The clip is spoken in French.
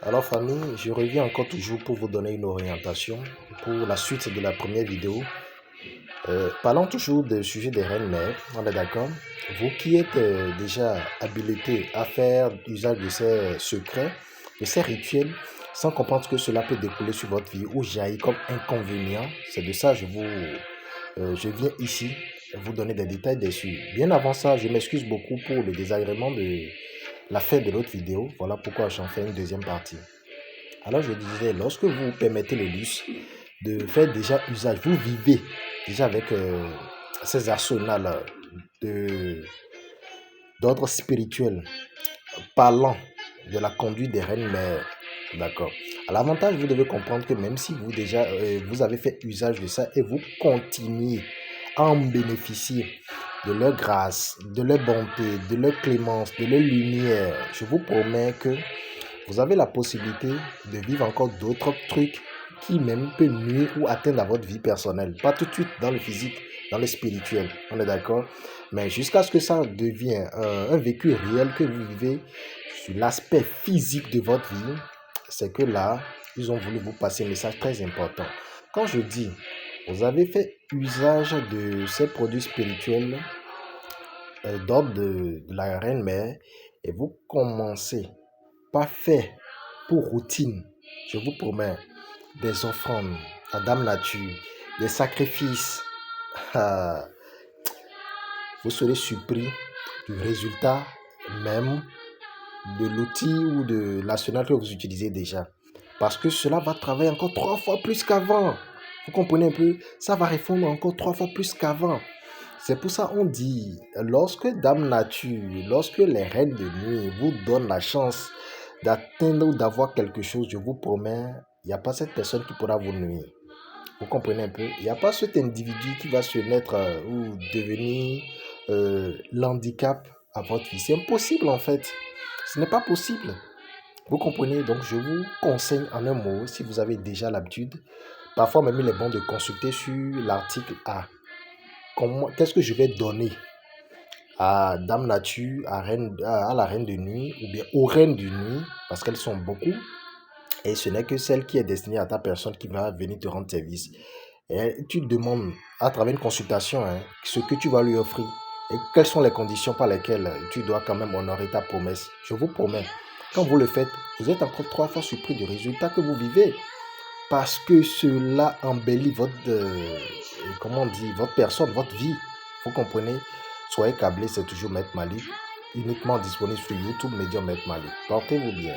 Alors famille, je reviens encore toujours pour vous donner une orientation pour la suite de la première vidéo. Parlons toujours du sujet des reines-mères, on est d'accord? Vous qui êtes déjà habilité à faire usage de ces secrets, de ces rituels, sans comprendre ce que cela peut découler sur votre vie ou jaillir comme inconvénient, c'est de ça que je viens ici vous donner des détails dessus. Bien avant ça, je m'excuse beaucoup pour le désagrément de la fin de l'autre vidéo. Voilà pourquoi j'en fais une deuxième partie. Alors je disais, lorsque vous vous permettez le luxe de faire déjà usage, vous vivez déjà avec ces arsenals de- d'ordre spirituel, parlant de la conduite des reines mères, d'accord. À l'avantage, vous devez comprendre que même si vous déjà vous avez fait usage de ça et vous continuez à en bénéficier de leur grâce, de leur bonté, de leur clémence, de leur lumière, je vous promets que vous avez la possibilité de vivre encore d'autres trucs qui même peuvent nuire ou atteindre à votre vie personnelle. Pas tout de suite dans le physique, dans le spirituel. On est d'accord? Mais jusqu'à ce que ça devienne un vécu réel que vous vivez sur l'aspect physique de votre vie, c'est que là, ils ont voulu vous passer un message très important. Quand je dis, vous avez fait usage de ces produits spirituels d'ordre de la reine mère et vous commencez pas faire pour routine, je vous promets, des offrandes à Dame Nature, des sacrifices, ah, vous serez surpris du résultat même de l'outil ou de l'arsenal que vous utilisez déjà. Parce que cela va travailler encore 3 fois plus qu'avant. Vous comprenez un peu? Ça va répondre encore 3 fois plus qu'avant. C'est pour ça qu'on dit, lorsque Dame Nature, lorsque les reines de nuit vous donnent la chance d'atteindre ou d'avoir quelque chose, je vous promets, il n'y a pas cette personne qui pourra vous nuire. Vous comprenez un peu? Il n'y a pas cet individu qui va se mettre ou devenir l'handicap à votre vie. C'est impossible en fait. Ce n'est pas possible. Vous comprenez? Donc je vous conseille en un mot, si vous avez déjà l'habitude, parfois même il est bon de consulter sur l'article A. Qu'est-ce que je vais donner à Dame Nature, à la Reine de Nuit, ou bien aux Reines de Nuit, parce qu'elles sont beaucoup, et ce n'est que celle qui est destinée à ta personne qui va venir te rendre service. Et tu demandes à travers une consultation ce que tu vas lui offrir et quelles sont les conditions par lesquelles tu dois quand même honorer ta promesse. Je vous promets, quand vous le faites, vous êtes encore 3 fois surpris du résultat que vous vivez parce que cela embellit votre, comment on dit, votre personne, votre vie. Vous comprenez? Soyez câblés, c'est toujours Maître Malik, uniquement disponible sur YouTube, Médium Maître Malik. Portez-vous bien.